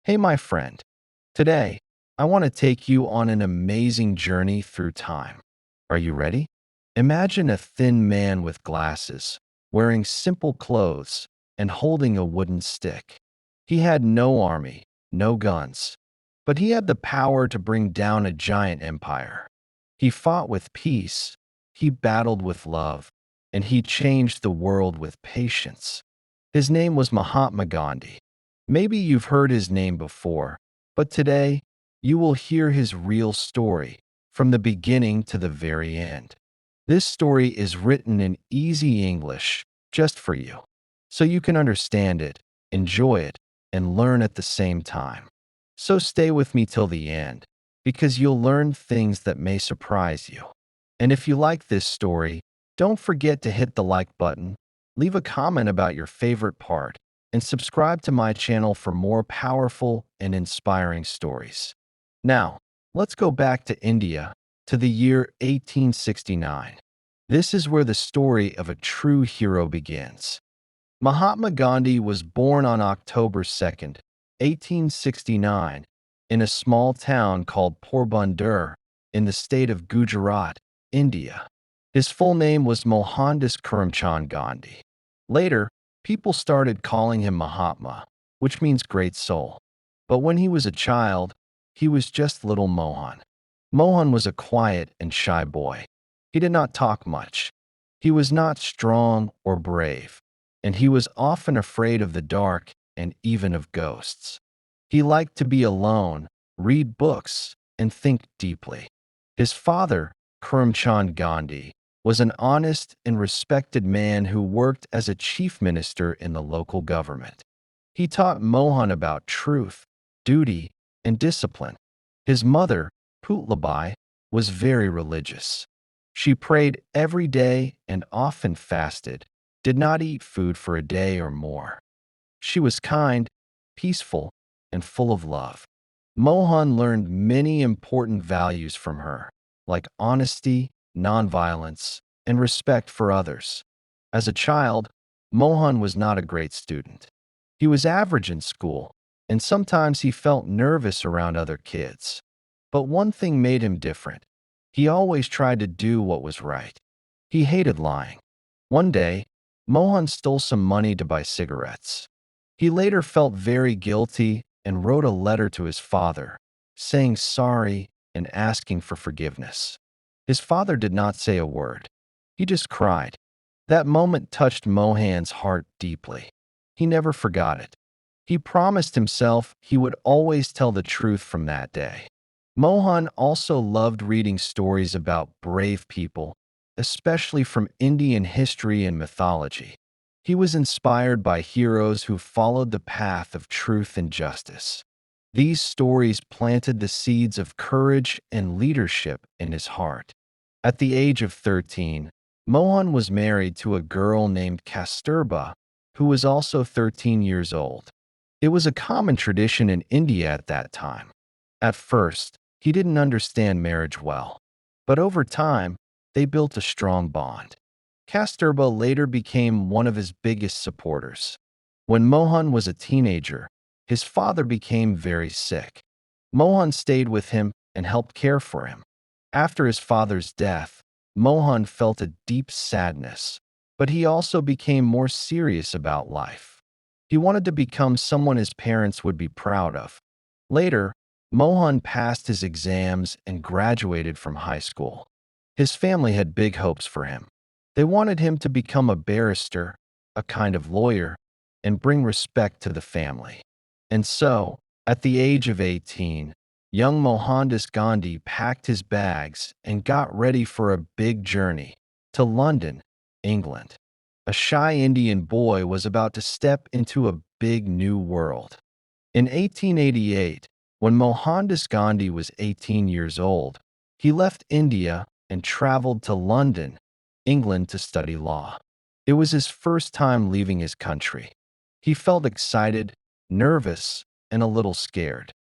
Hey, my friend. Today, I want to take you on an amazing journey through time. Are you ready? Imagine a thin man with glasses, wearing simple clothes, and holding a wooden stick. He had no army, no guns, but he had the power to bring down a giant empire. He fought with peace, he battled with love, and he changed the world with patience. His name was Mahatma Gandhi. Maybe you've heard his name before, but today you will hear his real story from the beginning to the very end. This story is written in easy English just for you, so you can understand it, enjoy it, and learn at the same time. So stay with me till the end, because you'll learn things that may surprise you. And if you like this story, don't forget to hit the like button, leave a comment about your favorite part, and subscribe to my channel for more powerful and inspiring stories. Now, let's go back to India, to the year 1869. This is where the story of a true hero begins. Mahatma Gandhi was born on October 2nd, 1869, in a small town called Porbandar in the state of Gujarat, India. His full name was Mohandas Karamchand Gandhi. Later, people started calling him Mahatma, which means great soul. But when he was a child, he was just little Mohan. Mohan was a quiet and shy boy. He did not talk much. He was not strong or brave, and he was often afraid of the dark and even of ghosts. He liked to be alone, read books, and think deeply. His father, Karamchand Gandhi, was an honest and respected man who worked as a chief minister in the local government. He taught Mohan about truth, duty, and discipline. His mother, Putlabai, was very religious. She prayed every day and often fasted, did not eat food for a day or more. She was kind, peaceful, and full of love. Mohan learned many important values from her, like honesty, nonviolence, and respect for others. As a child, Mohan was not a great student. He was average in school, and sometimes he felt nervous around other kids. But one thing made him different. He always tried to do what was right. He hated lying. One day, Mohan stole some money to buy cigarettes. He later felt very guilty and wrote a letter to his father, saying sorry and asking for forgiveness. His father did not say a word. He just cried. That moment touched Mohan's heart deeply. He never forgot it. He promised himself he would always tell the truth from that day. Mohan also loved reading stories about brave people, especially from Indian history and mythology. He was inspired by heroes who followed the path of truth and justice. These stories planted the seeds of courage and leadership in his heart. At the age of 13, Mohan was married to a girl named Kasturba, who was also 13 years old. It was a common tradition in India at that time. At first, he didn't understand marriage well, but over time, they built a strong bond. Kasturba later became one of his biggest supporters. When Mohan was a teenager, his father became very sick. Mohan stayed with him and helped care for him. After his father's death, Mohan felt a deep sadness, but he also became more serious about life. He wanted to become someone his parents would be proud of. Later, Mohan passed his exams and graduated from high school. His family had big hopes for him. They wanted him to become a barrister, a kind of lawyer, and bring respect to the family. And so, at the age of 18, young Mohandas Gandhi packed his bags and got ready for a big journey to London, England. A shy Indian boy was about to step into a big new world. In 1888, when Mohandas Gandhi was 18 years old, he left India and traveled to London, England to study law. It was his first time leaving his country. He felt excited, nervous, and a little scared.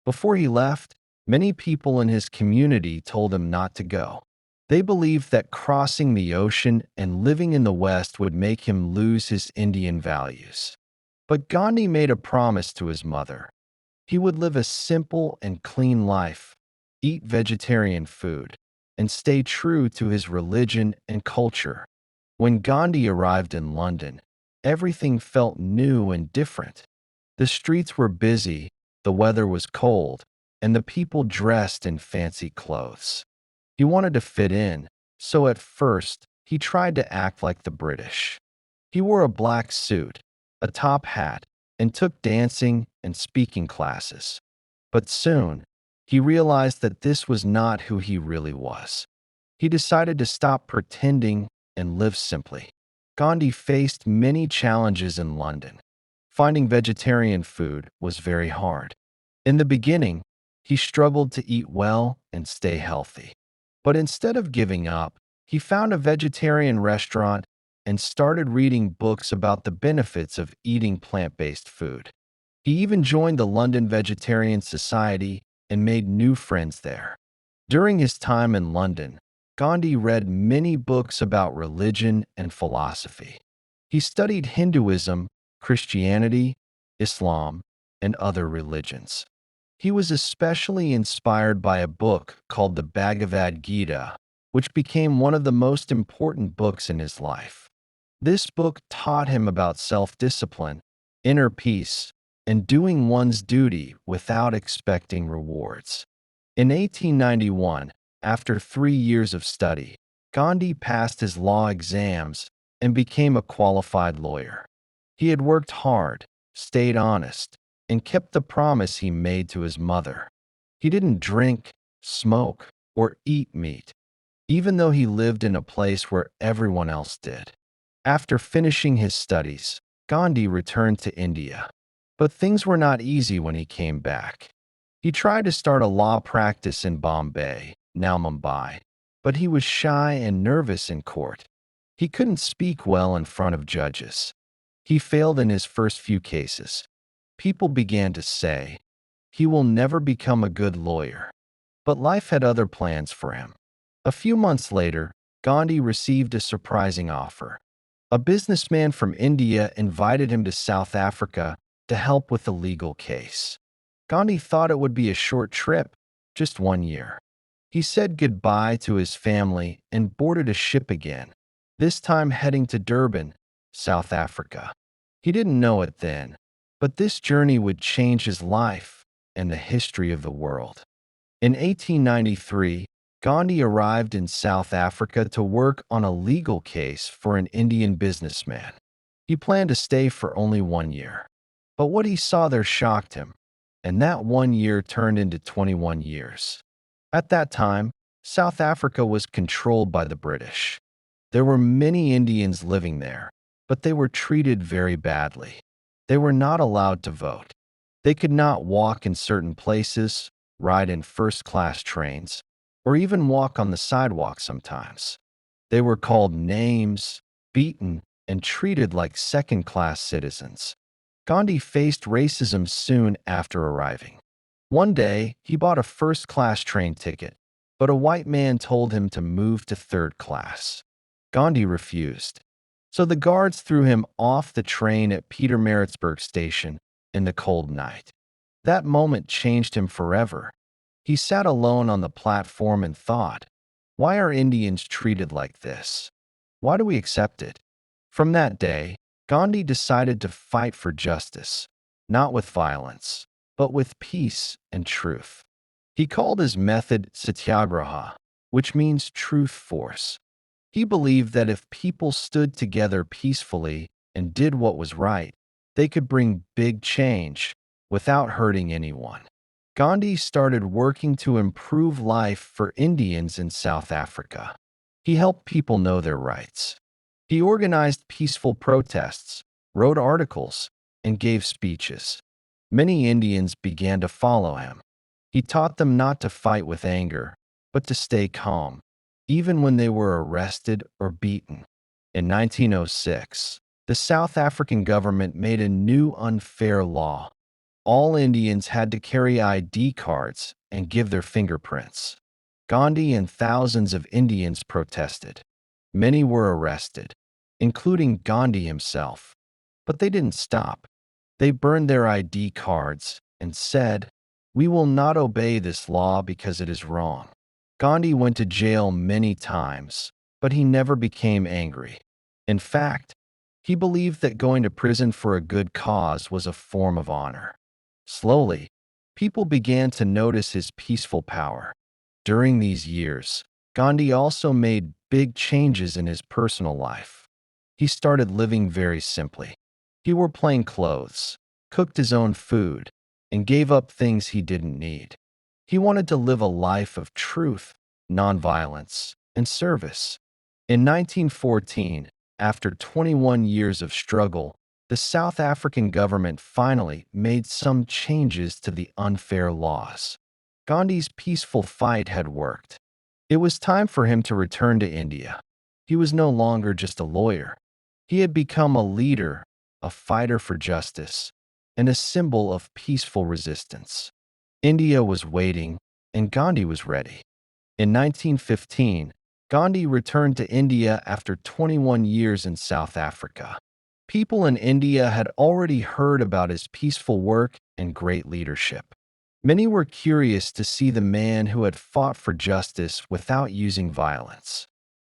Before he left, many people in his community told him not to go. They believed that crossing the ocean and living in the West would make him lose his Indian values. But Gandhi made a promise to his mother. He would live a simple and clean life, eat vegetarian food, and stay true to his religion and culture. When Gandhi arrived in London, everything felt new and different. The streets were busy, the weather was cold, and the people dressed in fancy clothes. He wanted to fit in, so at first, he tried to act like the British. He wore a black suit, a top hat, and took dancing and speaking classes. But soon, he realized that this was not who he really was. He decided to stop pretending and live simply. Gandhi faced many challenges in London. Finding vegetarian food was very hard. In the beginning, he struggled to eat well and stay healthy. But instead of giving up, he found a vegetarian restaurant and started reading books about the benefits of eating plant-based food. He even joined the London Vegetarian Society and made new friends there. During his time in London, Gandhi read many books about religion and philosophy. He studied Hinduism, Christianity, Islam, and other religions. He was especially inspired by a book called the Bhagavad Gita, which became one of the most important books in his life. This book taught him about self-discipline, inner peace, and doing one's duty without expecting rewards. In 1891, after 3 years of study, Gandhi passed his law exams and became a qualified lawyer. He had worked hard, stayed honest, and kept the promise he made to his mother. He didn't drink, smoke, or eat meat, even though he lived in a place where everyone else did. After finishing his studies, Gandhi returned to India. But things were not easy when he came back. He tried to start a law practice in Bombay, now Mumbai, but he was shy and nervous in court. He couldn't speak well in front of judges. He failed in his first few cases. People began to say, he will never become a good lawyer. But life had other plans for him. A few months later, Gandhi received a surprising offer. A businessman from India invited him to South Africa to help with a legal case. Gandhi thought it would be a short trip, just 1 year. He said goodbye to his family and boarded a ship again, this time heading to Durban, South Africa. He didn't know it then, but this journey would change his life and the history of the world. In 1893, Gandhi arrived in South Africa to work on a legal case for an Indian businessman. He planned to stay for only 1 year. But what he saw there shocked him, and that 1 year turned into 21 years. At that time, South Africa was controlled by the British. There were many Indians living there, but they were treated very badly. They were not allowed to vote. They could not walk in certain places, ride in first-class trains, or even walk on the sidewalk sometimes. They were called names, beaten, and treated like second-class citizens. Gandhi faced racism soon after arriving. One day, he bought a first-class train ticket, but a white man told him to move to third class. Gandhi refused. So the guards threw him off the train at Pietermaritzburg station in the cold night. That moment changed him forever. He sat alone on the platform and thought, why are Indians treated like this? Why do we accept it? From that day, Gandhi decided to fight for justice, not with violence, but with peace and truth. He called his method satyagraha, which means truth force. He believed that if people stood together peacefully and did what was right, they could bring big change without hurting anyone. Gandhi started working to improve life for Indians in South Africa. He helped people know their rights. He organized peaceful protests, wrote articles, and gave speeches. Many Indians began to follow him. He taught them not to fight with anger, but to stay calm, even when they were arrested or beaten. In 1906, the South African government made a new unfair law. All Indians had to carry ID cards and give their fingerprints. Gandhi and thousands of Indians protested. Many were arrested, including Gandhi himself. But they didn't stop. They burned their ID cards and said, "We will not obey this law because it is wrong." Gandhi went to jail many times, but he never became angry. In fact, he believed that going to prison for a good cause was a form of honor. Slowly, people began to notice his peaceful power. During these years, Gandhi also made big changes in his personal life. He started living very simply. He wore plain clothes, cooked his own food, and gave up things he didn't need. He wanted to live a life of truth, nonviolence, and service. In 1914, after 21 years of struggle, the South African government finally made some changes to the unfair laws. Gandhi's peaceful fight had worked. It was time for him to return to India. He was no longer just a lawyer. He had become a leader, a fighter for justice, and a symbol of peaceful resistance. India was waiting, and Gandhi was ready. In 1915, Gandhi returned to India after 21 years in South Africa. People in India had already heard about his peaceful work and great leadership. Many were curious to see the man who had fought for justice without using violence.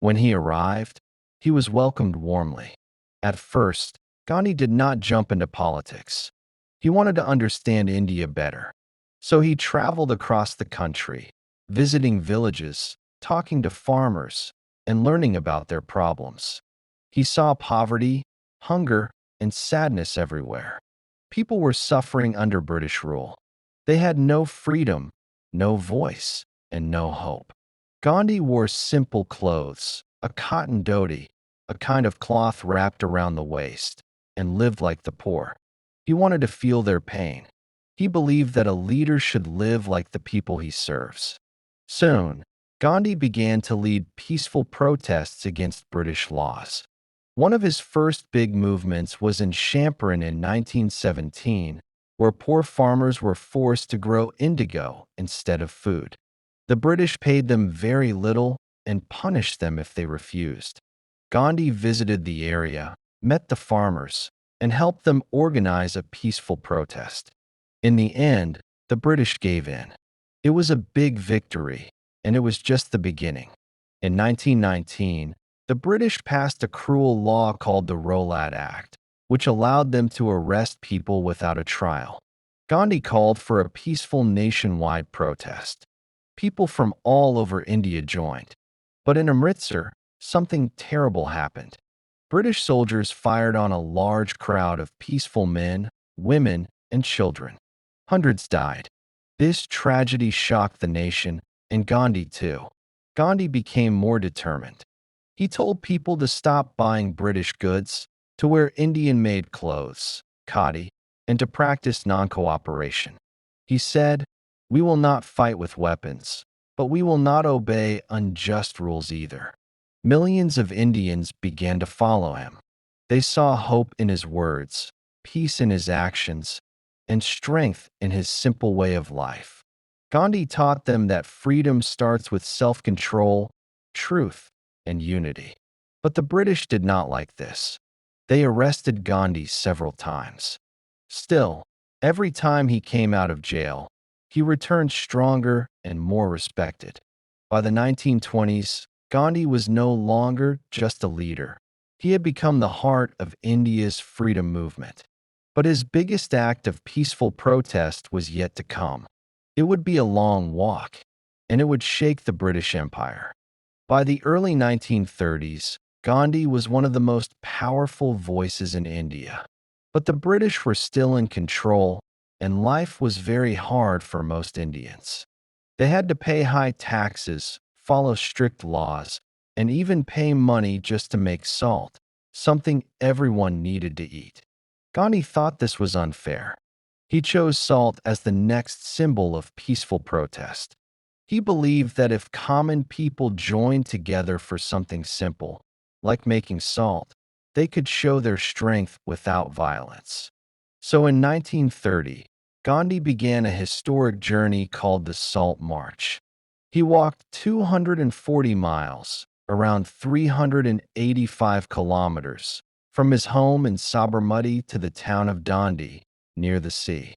When he arrived, he was welcomed warmly. At first, Gandhi did not jump into politics. He wanted to understand India better. So he traveled across the country, visiting villages, talking to farmers, and learning about their problems. He saw poverty, hunger, and sadness everywhere. People were suffering under British rule. They had no freedom, no voice, and no hope. Gandhi wore simple clothes, a cotton dhoti, a kind of cloth wrapped around the waist, and lived like the poor. He wanted to feel their pain. He believed that a leader should live like the people he serves. Soon, Gandhi began to lead peaceful protests against British laws. One of his first big movements was in Champaran in 1917, where poor farmers were forced to grow indigo instead of food. The British paid them very little and punished them if they refused. Gandhi visited the area, met the farmers, and helped them organize a peaceful protest. In the end, the British gave in. It was a big victory, and it was just the beginning. In 1919, the British passed a cruel law called the Rowlatt Act, which allowed them to arrest people without a trial. Gandhi called for a peaceful nationwide protest. People from all over India joined. But in Amritsar, something terrible happened. British soldiers fired on a large crowd of peaceful men, women, and children. Hundreds died. This tragedy shocked the nation, and Gandhi too. Gandhi became more determined. He told people to stop buying British goods, to wear Indian-made clothes, khadi, and to practice non-cooperation. He said, "We will not fight with weapons, but we will not obey unjust rules either." Millions of Indians began to follow him. They saw hope in his words, peace in his actions, and strength in his simple way of life. Gandhi taught them that freedom starts with self-control, truth, and unity. But the British did not like this. They arrested Gandhi several times. Still, every time he came out of jail, he returned stronger and more respected. By the 1920s, Gandhi was no longer just a leader. He had become the heart of India's freedom movement. But his biggest act of peaceful protest was yet to come. It would be a long walk, and it would shake the British Empire. By the early 1930s, Gandhi was one of the most powerful voices in India. But the British were still in control, and life was very hard for most Indians. They had to pay high taxes, follow strict laws, and even pay money just to make salt, something everyone needed to eat. Gandhi thought this was unfair. He chose salt as the next symbol of peaceful protest. He believed that if common people joined together for something simple, like making salt, they could show their strength without violence. So in 1930, Gandhi began a historic journey called the Salt March. He walked 240 miles, around 385 kilometers, from his home in Sabarmati to the town of Dandi, near the sea.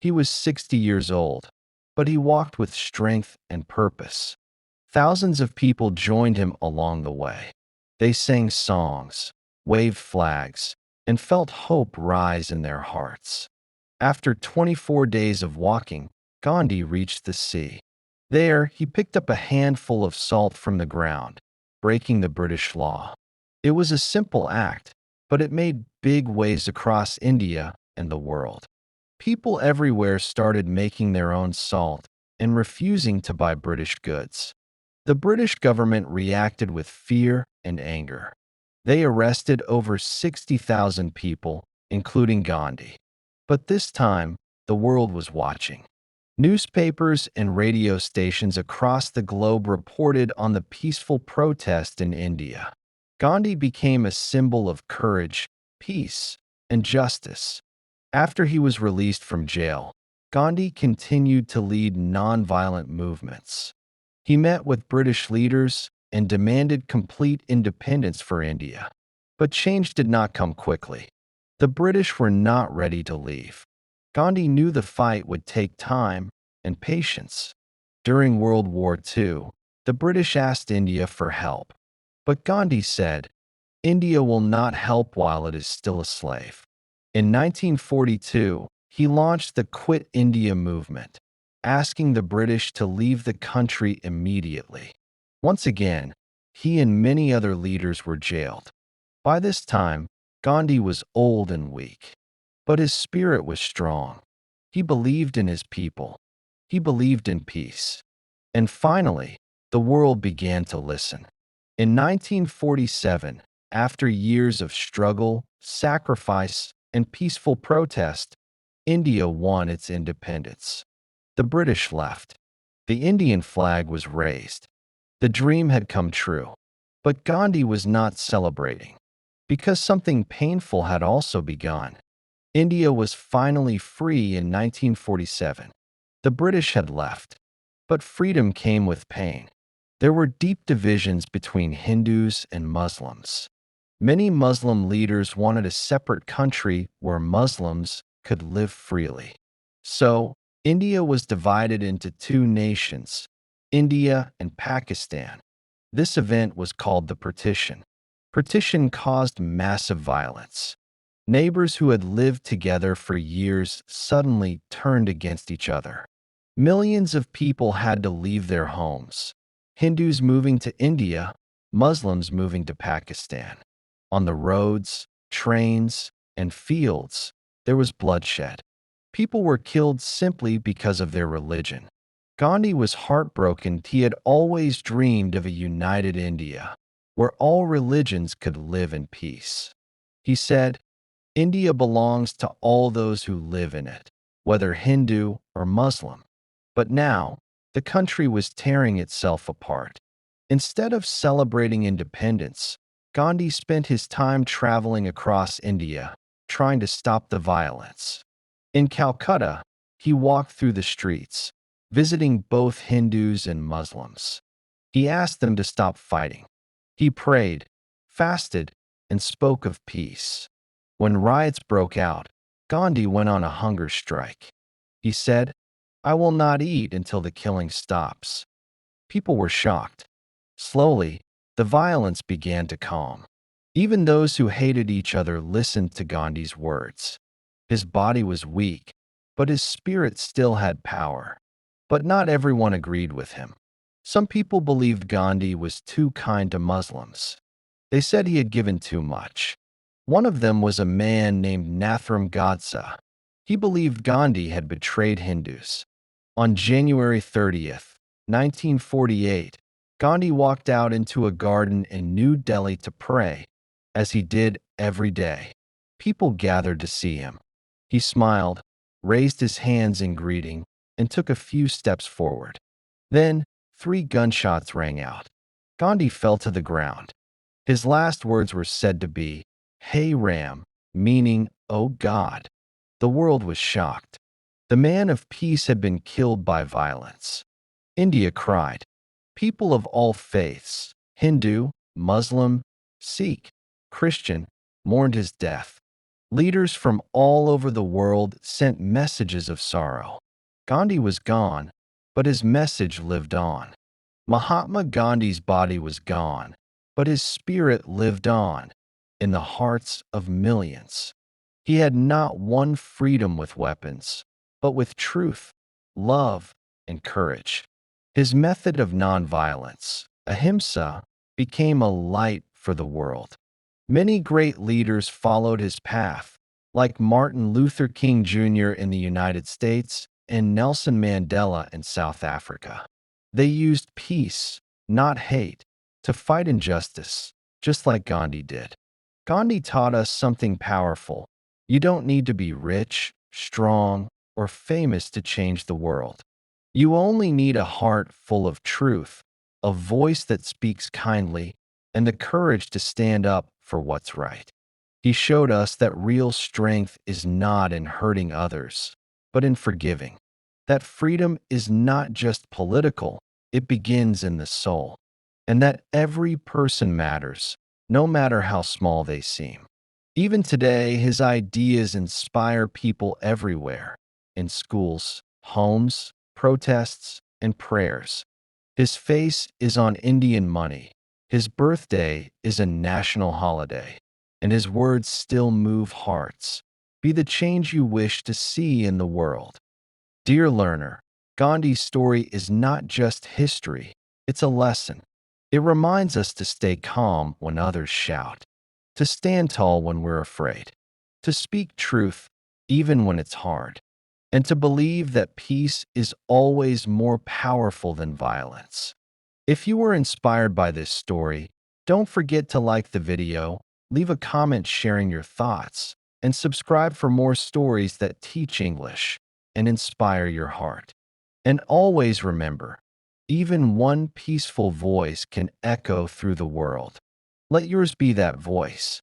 He was 60 years old, but he walked with strength and purpose. Thousands of people joined him along the way. They sang songs, waved flags, and felt hope rise in their hearts. After 24 days of walking, Gandhi reached the sea. There, he picked up a handful of salt from the ground, breaking the British law. It was a simple act, but it made big waves across India and the world. People everywhere started making their own salt and refusing to buy British goods. The British government reacted with fear and anger. They arrested over 60,000 people, including Gandhi. But this time, the world was watching. Newspapers and radio stations across the globe reported on the peaceful protest in India. Gandhi became a symbol of courage, peace, and justice. After he was released from jail, Gandhi continued to lead nonviolent movements. He met with British leaders and demanded complete independence for India. But change did not come quickly. The British were not ready to leave. Gandhi knew the fight would take time and patience. During World War II, the British asked India for help. But Gandhi said, "India will not help while it is still a slave." In 1942, he launched the Quit India movement, asking the British to leave the country immediately. Once again, he and many other leaders were jailed. By this time, Gandhi was old and weak, but his spirit was strong. He believed in his people. He believed in peace. And finally, the world began to listen. In 1947, after years of struggle, sacrifice, and peaceful protest, India won its independence. The British left. The Indian flag was raised. The dream had come true. But Gandhi was not celebrating, because something painful had also begun. India was finally free in 1947. The British had left, but freedom came with pain. There were deep divisions between Hindus and Muslims. Many Muslim leaders wanted a separate country where Muslims could live freely. So, India was divided into two nations, India and Pakistan. This event was called the Partition. Partition caused massive violence. Neighbors who had lived together for years suddenly turned against each other. Millions of people had to leave their homes. Hindus moving to India, Muslims moving to Pakistan. On the roads, trains, and fields, there was bloodshed. People were killed simply because of their religion. Gandhi was heartbroken. He had always dreamed of a united India, where all religions could live in peace. He said, "India belongs to all those who live in it, whether Hindu or Muslim." But now, the country was tearing itself apart. Instead of celebrating independence, Gandhi spent his time traveling across India, trying to stop the violence. In Calcutta, he walked through the streets, visiting both Hindus and Muslims. He asked them to stop fighting. He prayed, fasted, and spoke of peace. When riots broke out, Gandhi went on a hunger strike. He said, "I will not eat until the killing stops." People were shocked. Slowly, the violence began to calm. Even those who hated each other listened to Gandhi's words. His body was weak, but his spirit still had power. But not everyone agreed with him. Some people believed Gandhi was too kind to Muslims. They said he had given too much. One of them was a man named Nathram Godse. He believed Gandhi had betrayed Hindus. On January 30th, 1948, Gandhi walked out into a garden in New Delhi to pray, as he did every day. People gathered to see him. He smiled, raised his hands in greeting, and took a few steps forward. Then, 3 gunshots rang out. Gandhi fell to the ground. His last words were said to be, "Hey Ram," meaning, "Oh God." The world was shocked. The man of peace had been killed by violence. India cried. People of all faiths, Hindu, Muslim, Sikh, Christian, mourned his death. Leaders from all over the world sent messages of sorrow. Gandhi was gone, but his message lived on. Mahatma Gandhi's body was gone, but his spirit lived on in the hearts of millions. He had not won freedom with weapons, but with truth, love, and courage. His method of nonviolence, ahimsa, became a light for the world. Many great leaders followed his path, like Martin Luther King Jr. in the United States and Nelson Mandela in South Africa. They used peace, not hate, to fight injustice, just like Gandhi did. Gandhi taught us something powerful. You don't need to be rich, strong, or famous to change the world. You only need a heart full of truth, a voice that speaks kindly, and the courage to stand up for what's right. He showed us that real strength is not in hurting others, but in forgiving. That freedom is not just political, it begins in the soul. And that every person matters, no matter how small they seem. Even today, his ideas inspire people everywhere, in schools, homes, protests, and prayers. His face is on Indian money. His birthday is a national holiday, and his words still move hearts. Be the change you wish to see in the world. Dear learner, Gandhi's story is not just history, it's a lesson. It reminds us to stay calm when others shout, to stand tall when we're afraid, to speak truth even when it's hard, and to believe that peace is always more powerful than violence. If you were inspired by this story, don't forget to like the video, leave a comment sharing your thoughts, and subscribe for more stories that teach English and inspire your heart. And always remember, even one peaceful voice can echo through the world. Let yours be that voice.